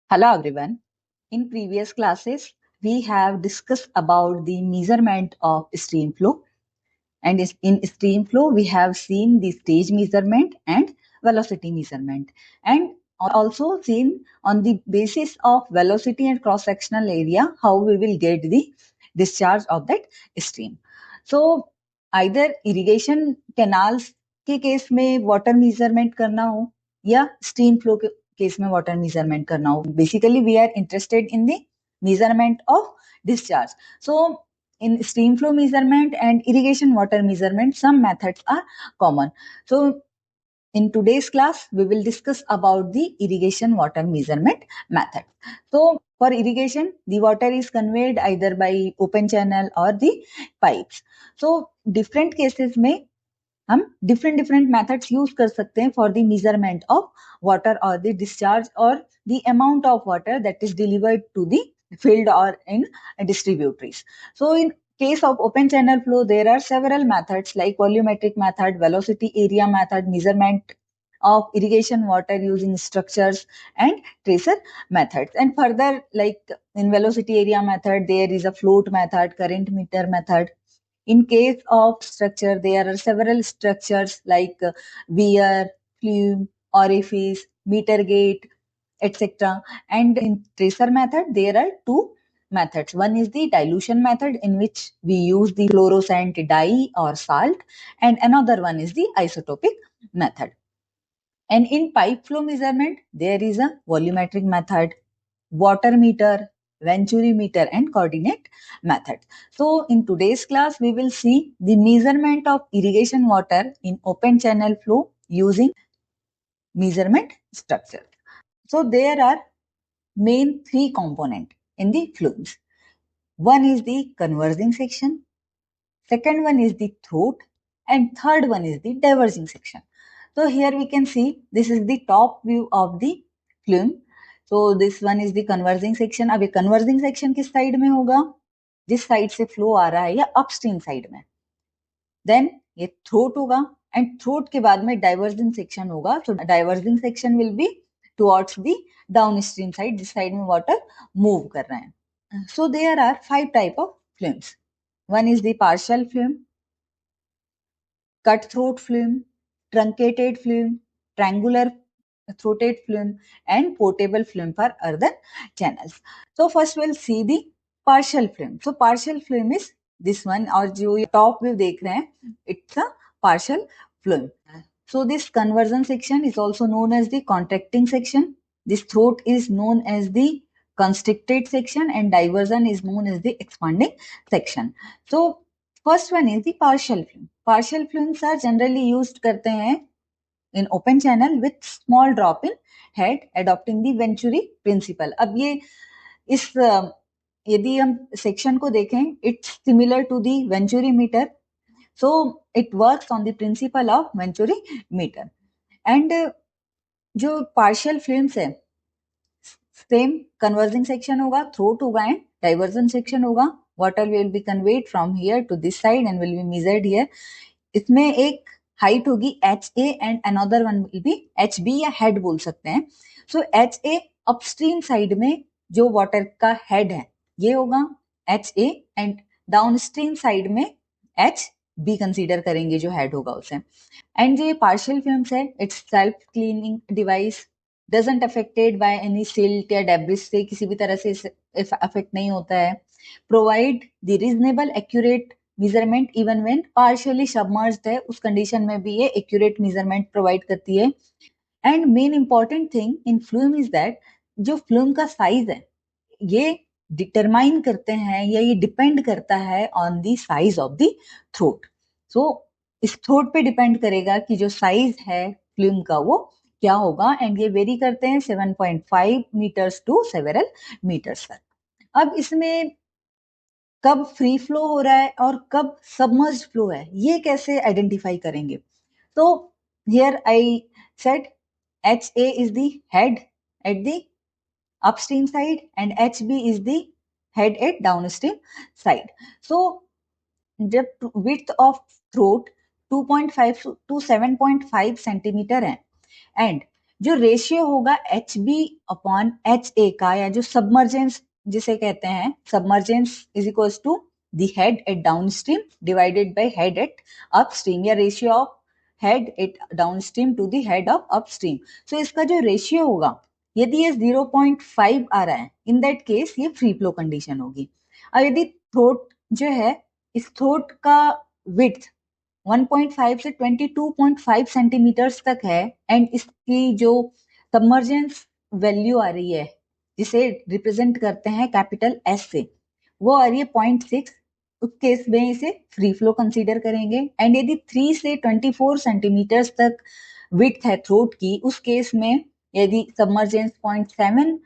Hello everyone. In previous classes, we have discussed about the measurement of stream flow. And in stream flow, we have seen the stage measurement and velocity measurement. And also seen on the basis of velocity and cross-sectional area, how we will get the discharge of that stream. So either irrigation canals के case में water measurement करना हो या stream flow के case में water measurement करना हो, basically we are interested in the measurement of discharge. So in stream flow measurement and irrigation water measurement, some methods are common. So in today's class, we will discuss about the irrigation water measurement method. So for irrigation, the water is conveyed either by open channel or the pipes. So different cases में हम different methods use कर सकते हैं for the measurement of water or the discharge or the amount of water that is delivered to the field or in distributaries. So in case of open channel flow, there are several methods like volumetric method, velocity area method, measurement of irrigation water using structures and tracer methods. And further, like in velocity area method, there is a float method, current meter method. In case of structure, there are several structures like weir, flume, orifice, meter gate, etc. And in tracer method, there are two methods. One is the dilution method, in which we use the fluorescent dye or salt, and another one is the isotopic method. And in pipe flow measurement, there is a volumetric method, water meter, Venturi meter, and coordinate method. So in today's class, we will see the measurement of irrigation water in open channel flow using measurement structure. So there are main three components in the flumes. One is the converging section, second one is the throat, and third one is the diverging section. So here we can see this is the top view of the flume. So this one is the converging section. अब ये converging section किस side में होगा? जिस side से flow आ रहा है या अपस्ट्रीम साइड में. देन ये थ्रोट होगा एंड थ्रोट के बाद में डाइवर्जिंग सेक्शन होगा. So diverging section will be towards the downstream side, जिस साइड में वाटर मूव कर रहे हैं. So there are 5 type of flumes. One is the partial flume, cut throat flume, truncated flume, triangular throated flume, and portable flume for earthen channels. So first we'll see the partial flume. So partial flume is this one, और जो top view देख रहे हैं, it's a partial flume. So this conversion section is also known as the contracting section. This throat is known as the constricted section, and diversion is known as the expanding section. So first one is the partial flume. Partial flumes are generally used करते हैं in open channel with small drop in head, adopting the Venturi principle. अब ये इस यदि हम section को देखें, it's similar to the Venturi meter. So it works on the principle of Venturi meter. And जो partial flumes है, same converging section होगा, थ्रोट होगा एंड डाइवर्जन सेक्शन होगा. Water will be conveyed from here to this side and will be measured here. इसमें एक height होगी HA and another one will be HB या head बोल सकते हैं. सो HA अपस्ट्रीम साइड में जो वाटर का हेड है ये होगा HA, एंड डाउनस्ट्रीम साइड में HB कंसीडर करेंगे जो हेड होगा उसे. एंड जो ये पार्शियल फिल्म्स है, it's self cleaning device, doesn't affected by any silt या डेब्रिस से किसी भी तरह से अफेक्ट नहीं होता है. Provide the reasonable accurate measurement even when partially submerged है, उस कंडीशन में भी ये एक्यूरेट मेजरमेंट प्रोवाइड करती है. And main important thing in flume is that जो फ्लूम का साइज है ये डिटरमाइन करते हैं या ये डिपेंड करता है on the size of the throat. So इस थ्रोट पे डिपेंड करेगा कि जो साइज है फ्लूम का वो क्या होगा, एंड ये वेरी करते हैं 7.5 मीटर्स टू सेवरल मीटर्स तक. अब इसमें कब फ्री फ्लो हो रहा है और कब सबमर्ज्ड फ्लो है, ये कैसे आइडेंटिफाई करेंगे? तो here I said HA is the head at the upstream side and HB is the head at downstream side. So the width of throat 2.5 to 7.5 centimeter है, and जो रेशियो होगा H B upon H A का, या जो submergence जिसे कहते हैं, submergence is equals to the head at downstream divided by head at upstream, या ratio of head at downstream to the head of upstream. So इसका जो रेशियो होगा, यदि ये 0.5 आ रहा है, इन दैट केस ये फ्री फ्लो कंडीशन होगी। और यदि थ्रोट जो है, इस थ्रोट का विड्थ 1.5 से 22.5 सेंटीमीटर्स तक है, एंड इसकी जो सबमर्जेंस वैल्यू आ रही है जिसे रिप्रेजेंट करते हैं कैपिटल एस से, वो आ रही है 0.6, उस केस में इसे फ्री फ्लो कंसीडर करेंगे। एंड यदि 3 से 24 सेंटीमीटर्स तक विड्थ है थ्रोट की, उस केस में यदि सबमर्जेंस 0.7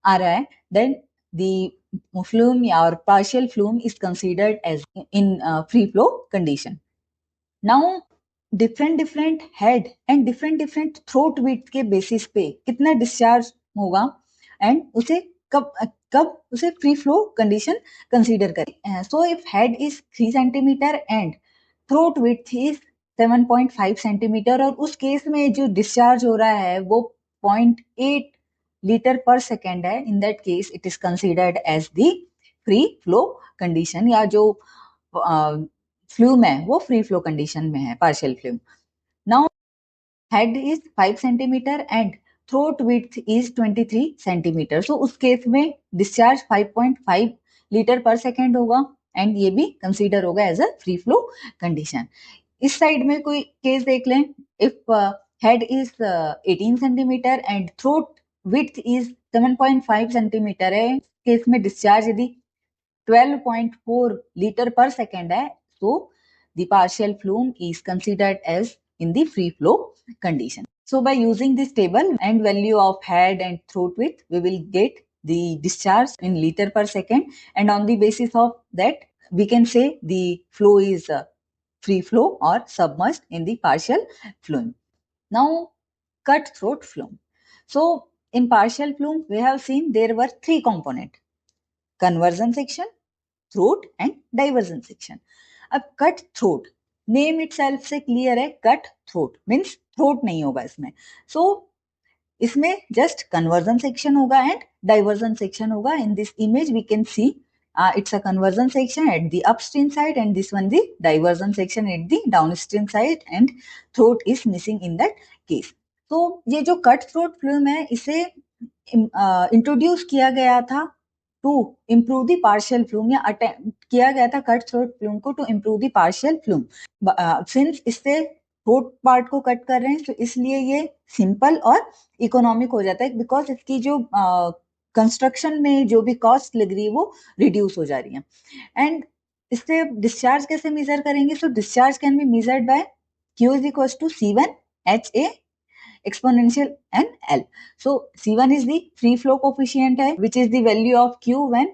आ रहा है, देन द फ्लूम या और partial flume is considered as in free flow condition. Now different head and different throat width के बेसिस पे कितना डिस्चार्ज होगा, एंड उसे कब कब उसे फ्री फ्लो कंडीशन कंसीडर करें। So if head is 3 centimetre and throat width is 7.5 centimetre, और उस केस में जो डिस्चार्ज हो रहा है वो 0.8 लीटर पर सेकेंड है, in that case it is considered as the free flow condition, या जो फ्लूम है वो फ्री फ्लो कंडीशन में है, partial flume. Now head is 5 centimetre and throat width is 23 centimetre, so उस केस में डिस्चार्ज 5.5 लीटर पर सेकेंड होगा, एंड ये भी कंसीडर होगा as a free flow condition. इस साइड में कोई केस देख लें, if head is 18 centimetre and throat width is 7.5 centimetre है, केस में डिस्चार्ज यदि 12.4 liter per second है, so the partial flume is considered as in the free flow condition. So by using this table and value of head and throat width, we will get the discharge in liter per second, and on the basis of that we can say the flow is free flow or submerged in the partial flume. Now cut throat flume. So in partial flume we have seen there were three components: conversion section, throat and diversion section. अब cut throat, name itself से clear है, cut throat means throat नहीं होगा इसमें, so इसमें just conversion section होगा and diversion section होगा। In this image we can see it's a conversion section at the upstream side and this one the diversion section at the downstream side, and throat is missing in that case. तो ये जो cut throat flume है, इसे introduce किया गया था to improve the partial flume, या attempt किया गया था कट थ्रोट फ्लूम को to improve the partial flume. Since इससे थ्रोट पार्ट को कट कर रहे हैं, तो इसलिए ये सिंपल और इकोनॉमिक हो जाता है, बिकॉज इसकी जो कंस्ट्रक्शन में जो भी कॉस्ट लग रही है वो रिड्यूस हो जा रही है। एंड इससे डिस्चार्ज कैसे मेजर करेंगे? So discharge can be measured by Q is equals to C1 HA exponential and L. So C1 is the free flow coefficient है, which is the value of Q when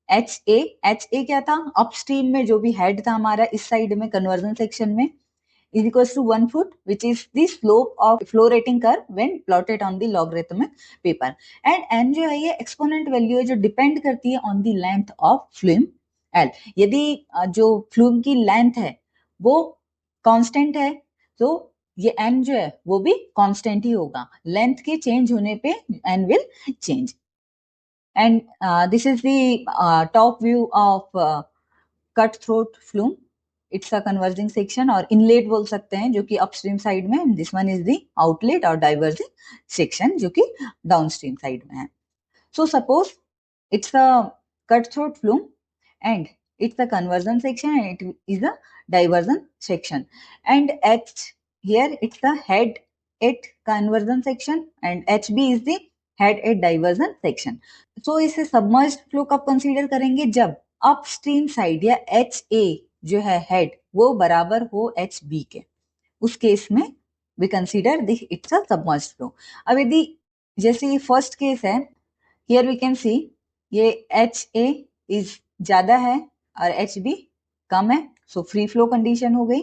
HA क्या था? Upstream में जो भी head था हमारा इस side में कन्वर्जन सेक्शन में, is equals to 1 foot, which is the slope of flow rating curve when plotted on the logarithmic paper. And n जो है ये exponent value है जो depend करती है on the length of flume L. यदि जो flume की length है वो constant है, तो ये n जो है वो भी constant ही होगा, length के change होने पे n will change. And this is the top view of cut throat flume. It's a converging section और इनलेट बोल सकते हैं, जो कि अपस्ट्रीम साइड में, this one is the outlet और डाइवर्जिंग सेक्शन जो कि डाउनस्ट्रीम साइड में है। So suppose it's a cut throat flume and it's a conversion section and it is a diversion section, and H here it's the head at conversion section and H B is the head at diversion section. So इसे submerged flow कब consider करेंगे? जब upstream side या H A जो है head वो बराबर हो एच बी के, उस केस में we consider this it's a submerged flow. अब यदि जैसे ये फर्स्ट केस है, हियर वी कैन सी ये एच ए इज ज्यादा है और एच बी कम है, सो फ्री फ्लो कंडीशन हो गई।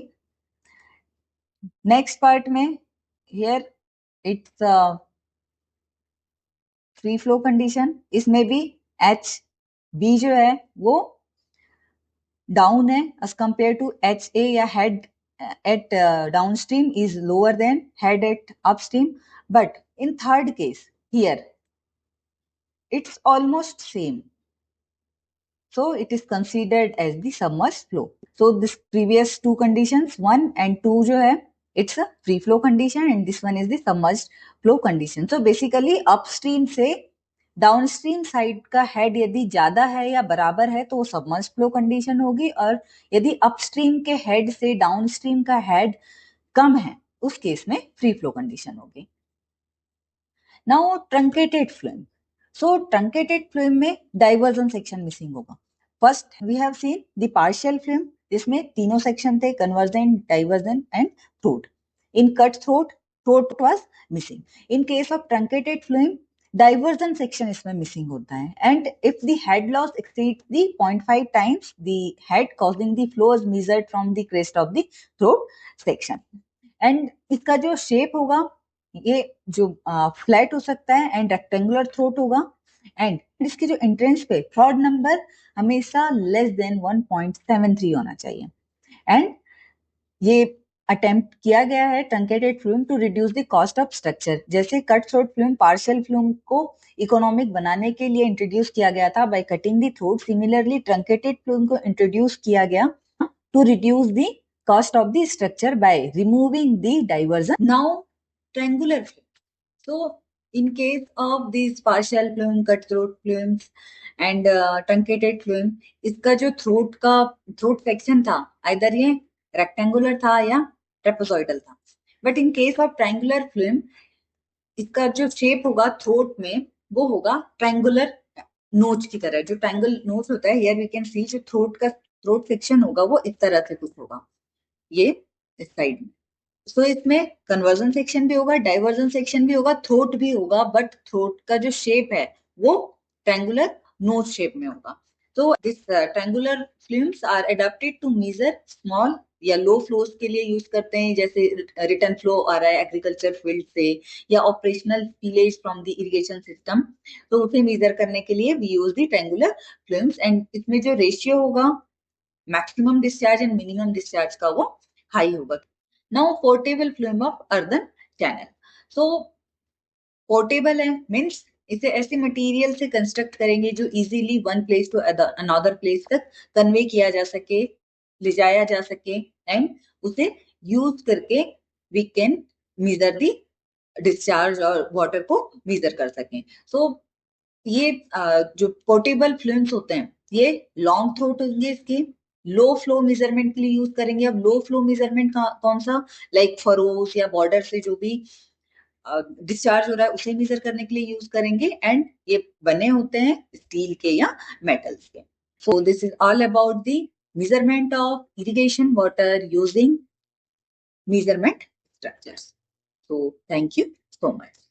नेक्स्ट पार्ट में here it's free flow condition, इसमें भी एच बी जो है वो डाउन है as compare to H A, या head at downstream is lower than head at upstream, but In third case, here, it's almost same. So it is considered as the submerged flow. So this previous two conditions, 1 and 2 जो है, it's a free flow condition and this one is the submerged flow condition. So basically upstream से downstream side का head यदि ज्यादा है या बराबर है तो वो सबमर्ज फ्लो कंडीशन होगी, और यदि अपस्ट्रीम के हेड से डाउनस्ट्रीम का हेड कम है उस केस में फ्री फ्लो कंडीशन होगी. Now truncated flume. So truncated flume में डाइवर्जन सेक्शन मिसिंग होगा. First we have seen the partial flume जिसमें तीनों सेक्शन थे, conversion, diversion and throat. In cut throat was missing. In case of truncated flume diversion section इसमें missing होता है, and if the head loss exceeds the 0.5 times the head causing the flow is measured from the crest of the throat section. And इसका जो shape होगा ये जो flat हो सकता है एंड रेक्टेंगुलर थ्रोट होगा, एंड इसके जो एंट्रेंस पे थर्ड नंबर हमेशा लेस देन 1.73 होना चाहिए. एंड ये अटेम्प्ट किया गया है truncated flume to reduce the cost of structure. जैसे cut throat flume partial flume को इकोनॉमिक बनाने के लिए इंट्रोड्यूस किया गया था by cutting the throat, similarly truncated flume को इंट्रोड्यूस किया गया to reduce the cost of the structure by removing the diversion. Now, triangular flume. So, in case of these partial flume, cut throat flumes and truncated flume, इसका जो throat section था, either ये rectangular था या trapezoidal था. But in case of triangular flume, इसका जो shape होगा throat में वो होगा triangular नोच की तरह. जो triangle नोच होता है, here we can see जो throat section होगा वो इस तरह से कुछ होगा, ये इस साइड में. सो इसमें कन्वर्जन सेक्शन भी होगा, डाइवर्जन सेक्शन भी होगा, थ्रोट भी होगा, बट थ्रोट का जो शेप है वो ट्रायंगुलर नोच शेप में होगा. तो this triangular flumes are adopted to measure small या लो फ्लोज के लिए यूज करते हैं, जैसे रिटर्न फ्लो आ रहा है एग्रीकल्चर फील्ड से या operational spillage from the irrigation system, तो उसे मेजर करने के लिए we use the triangular flumes. And इसमें जो रेशियो होगा maximum discharge and minimum discharge का वो हाई होगा. Now portable flume of earthen channel. So portable है मीन्स इसे ऐसे मटेरियल से कंस्ट्रक्ट करेंगे जो easily one place to another place तक कन्वे किया जा सके, ले जाया जा सके, एंड उसे यूज करके we can measure the discharge और वाटर को मेजर कर सकें. सो ये जो पोर्टेबल फ्लूम्स होते हैं ये लॉन्ग थ्रोट होंगे, इसके लो फ्लो मेजरमेंट के लिए यूज करेंगे. अब लो फ्लो मेजरमेंट कौन सा, लाइक फरोस या बॉर्डर से जो भी डिस्चार्ज हो रहा है उसे मेजर करने के लिए यूज करेंगे, एंड ये बने होते हैं स्टील के या मेटल्स के. So this is all about the measurement of irrigation water using measurement structures. So thank you so much.